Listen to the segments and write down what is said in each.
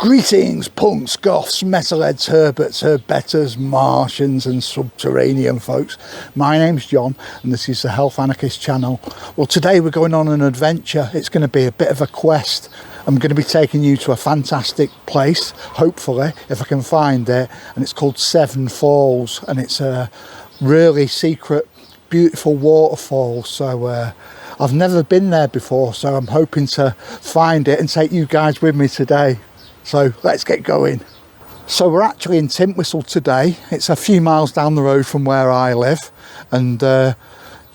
Greetings, punks, goths, metalheads, herberts, herbetters, Martians and subterranean folks. My name's John and this is the Health Anarchist channel. Well, today we're going on an adventure. It's going to be a bit of a quest. I'm going to be taking you to a fantastic place, hopefully, if I can find it, and it's called Seven Falls, and it's a really secret, beautiful waterfall. So I've never been there before, so I'm hoping to find it and take you guys with me today. So let's get going. So we're actually in Tintwistle today. It's a few miles down the road from where I live, and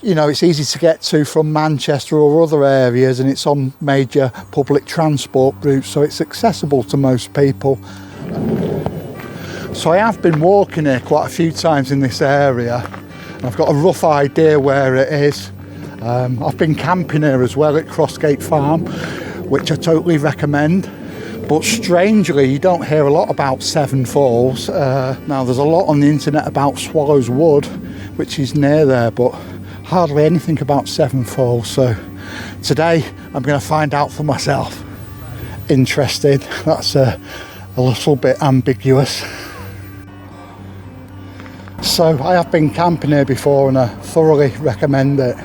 you know, it's easy to get to from Manchester or other areas, and it's on major public transport routes, so it's accessible to most people. So I have been walking here quite a few times in this area, and I've got a rough idea where it is. I've been camping here as well at Crossgate Farm, which I totally recommend. But strangely, you don't hear a lot about Seven Falls. Now, there's a lot on the internet about Swallows Wood, which is near there, but hardly anything about Seven Falls. So today, I'm going to find out for myself. Interested? That's a little bit ambiguous. So I have been camping here before and I thoroughly recommend it.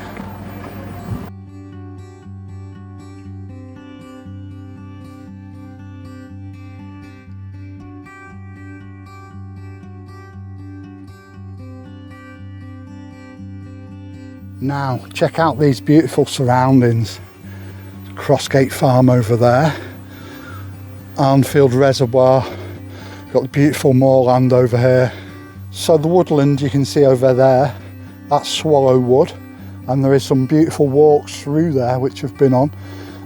Now, check out these beautiful surroundings. Crossgate Farm over there, Arnfield Reservoir, got the beautiful moorland over here. So the woodland you can see over there, that's Swallow Wood, and there is some beautiful walks through there which have been on.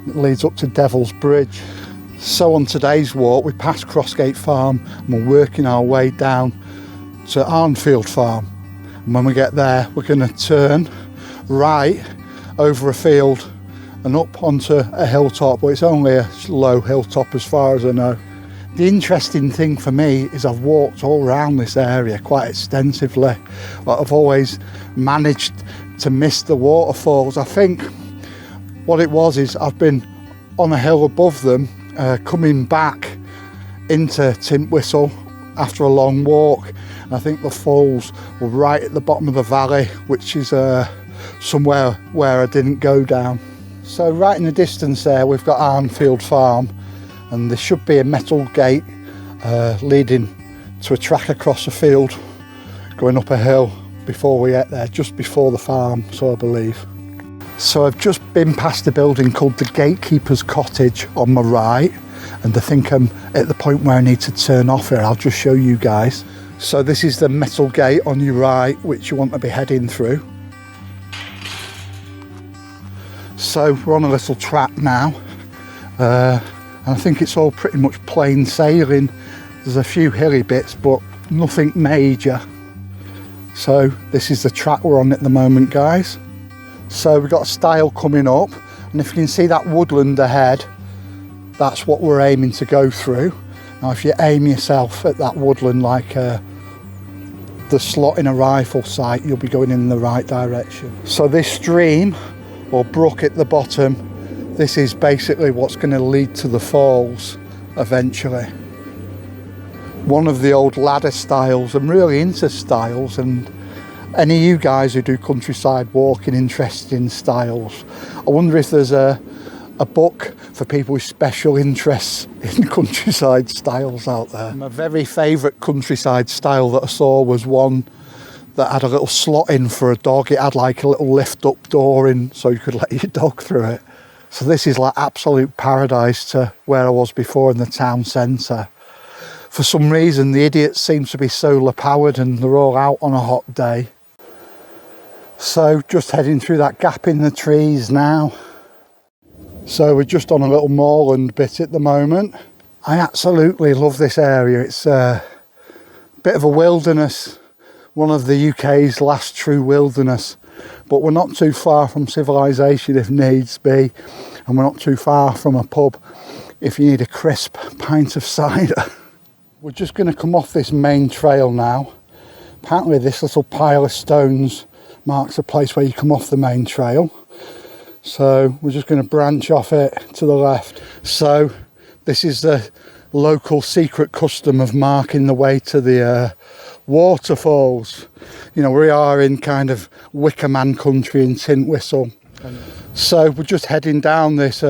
It leads up to Devil's Bridge. So on today's walk, we passed Crossgate Farm and we're working our way down to Arnfield Farm. And when we get there, we're going to turn right over a field and up onto a hilltop, but it's only a low hilltop as far as I know. The interesting thing for me is I've walked all around this area quite extensively, but I've always managed to miss the waterfalls. I think what it was is I've been on a hill above them, coming back into Tintwistle after a long walk, and I think the falls were right at the bottom of the valley, which is somewhere where I didn't go down. So right in the distance there we've got Arnfield Farm, and there should be a metal gate leading to a track across a field going up a hill before we get there, just before the farm, so I believe. So I've just been past a building called the Gatekeeper's Cottage on my right, and I think I'm at the point where I need to turn off here. I'll just show you guys. So this is the metal gate on your right, which you want to be heading through. So we're on a little track now, and I think it's all pretty much plain sailing. There's a few hilly bits, but nothing major. So this is the track we're on at the moment, guys. So we've got a stile coming up, and if you can see that woodland ahead, that's what we're aiming to go through. Now if you aim yourself at that woodland like the slot in a rifle sight, you'll be going in the right direction. So this stream, or brook at the bottom, this is basically what's going to lead to the falls eventually. One of the old ladder styles. I'm really into styles, and any of you guys who do countryside walking interested in styles, I wonder if there's a book for people with special interests in countryside styles out there. My very favourite countryside style that I saw was one that had a little slot in for a dog. It had like a little lift up door in so you could let your dog through it. So this is like absolute paradise to where I was before in the town centre. For some reason the idiots seem to be solar powered and they're all out on a hot day. So just heading through that gap in the trees now. So we're just on a little moorland bit at the moment. I absolutely love this area. It's a bit of a wilderness. One of the UK's last true wilderness, but we're not too far from civilization if needs be, and we're not too far from a pub if you need a crisp pint of cider. We're just going to come off this main trail now. Apparently this little pile of stones marks a place where you come off the main trail, so we're just going to branch off it to the left. So this is the local secret custom of marking the way to the waterfalls. You know, we are in kind of Wicker Man country in Tintwistle. So we're just heading down this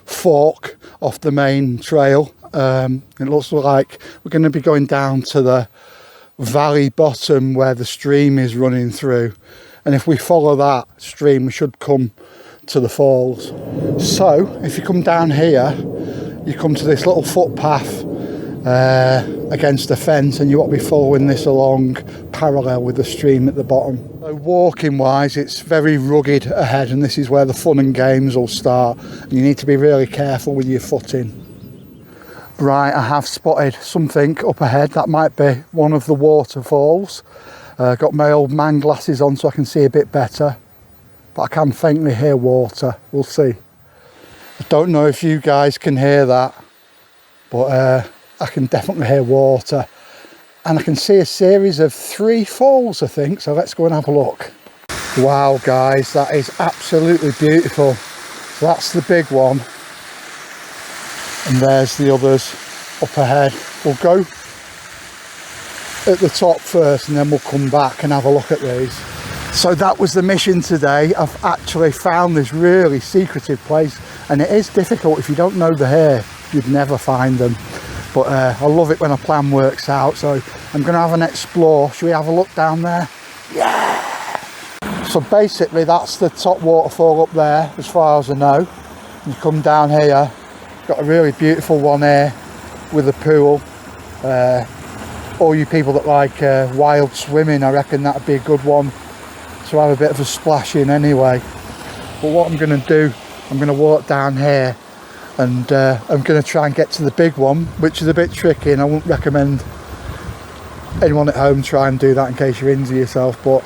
fork off the main trail. It looks like we're going to be going down to the valley bottom where the stream is running through, and if we follow that stream we should come to the falls. So if you come down here, you come to this little footpath against the fence, and you want to be following this along parallel with the stream at the bottom. So walking wise, it's very rugged ahead, and this is where the fun and games will start, and you need to be really careful with your footing. Right, I have spotted something up ahead. That might be one of the waterfalls. Got my old man glasses on so I can see a bit better, but I can faintly hear water. We'll see. I don't know if you guys can hear that, but I can definitely hear water, and I can see a series of 3 falls, I think. So let's go and have a look. Wow guys, that is absolutely beautiful. So that's the big one, and there's the others up ahead. We'll go at the top first and then we'll come back and have a look at these. So that was the mission today. I've actually found this really secretive place, and it is difficult. If you don't know the here, you'd never find them. But I love it when a plan works out. So I'm going to have an explore. Should we have a look down there? Yeah! So basically that's the top waterfall up there as far as I know. You come down here, got a really beautiful one here with a pool. All you people that like wild swimming, I reckon that'd be a good one to have a bit of a splash in anyway. But what I'm going to do, I'm going to walk down here, and I'm going to try and get to the big one, which is a bit tricky, and I wouldn't recommend anyone at home try and do that in case you're injure yourself. But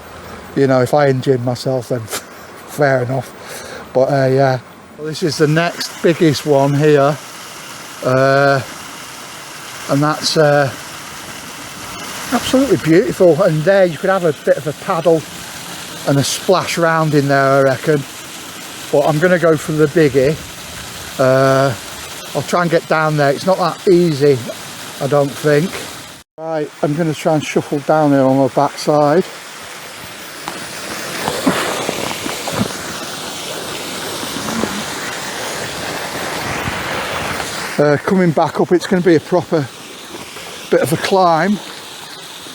you know, if I injured myself, then fair enough. But yeah, well, this is the next biggest one here, and that's absolutely beautiful. And there you could have a bit of a paddle and a splash round in there, I reckon. But I'm going to go for the biggie. I'll try and get down there. It's not that easy, I don't think. Right, I'm going to try and shuffle down here on the backside. Coming back up, it's going to be a proper bit of a climb,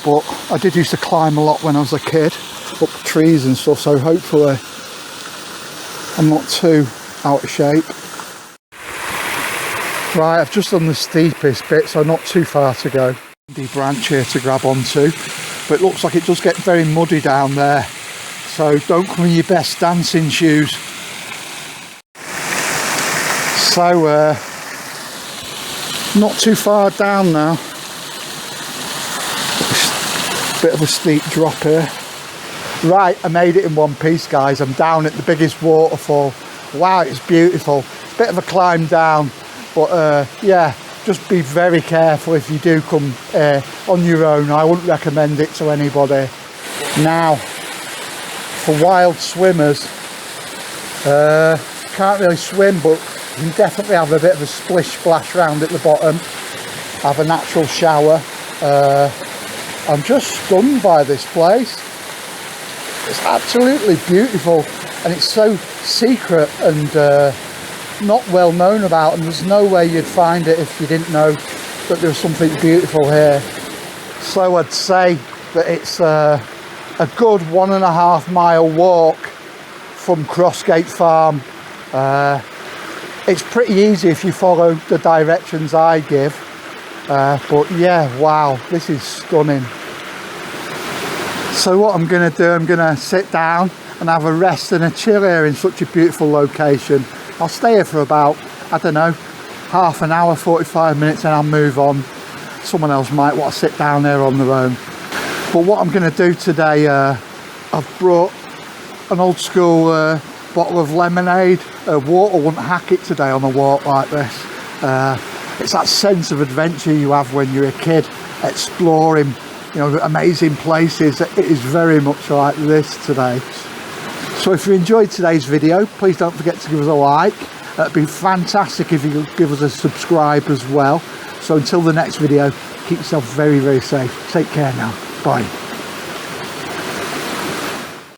but I did used to climb a lot when I was a kid, up trees and stuff, so hopefully I'm not too out of shape. Right, I've just done the steepest bit, so not too far to go. The branch here to grab onto, but it looks like it does get very muddy down there, so don't come in your best dancing shoes. So not too far down now. Bit of a steep drop here. Right, I made it in one piece, guys. I'm down at the biggest waterfall. Wow, it's beautiful. Bit of a climb down, but yeah, just be very careful if you do come on your own. I wouldn't recommend it to anybody. Now, for wild swimmers, can't really swim, but you can definitely have a bit of a splish splash round at the bottom, have a natural shower. I'm just stunned by this place. It's absolutely beautiful, and it's so secret and not well known about, and there's no way you'd find it if you didn't know that there was something beautiful here. So I'd say that it's a good 1.5 mile walk from Crossgate Farm. It's pretty easy if you follow the directions I give, but yeah, wow, this is stunning. So what I'm going to do, I'm going to sit down and have a rest and a chill here in such a beautiful location. I'll stay here for about, I don't know, half an hour, 45 minutes, and I'll move on. Someone else might want to sit down there on their own. But what I'm going to do today, I've brought an old school bottle of lemonade. Water wouldn't hack it today on a walk like this. It's that sense of adventure you have when you're a kid, exploring, you know, amazing places. It is very much like this today. So if you enjoyed today's video, please don't forget to give us a like, It'd be fantastic if you could give us a subscribe as well. So until the next video, keep yourself very, very safe. Take care now. Bye.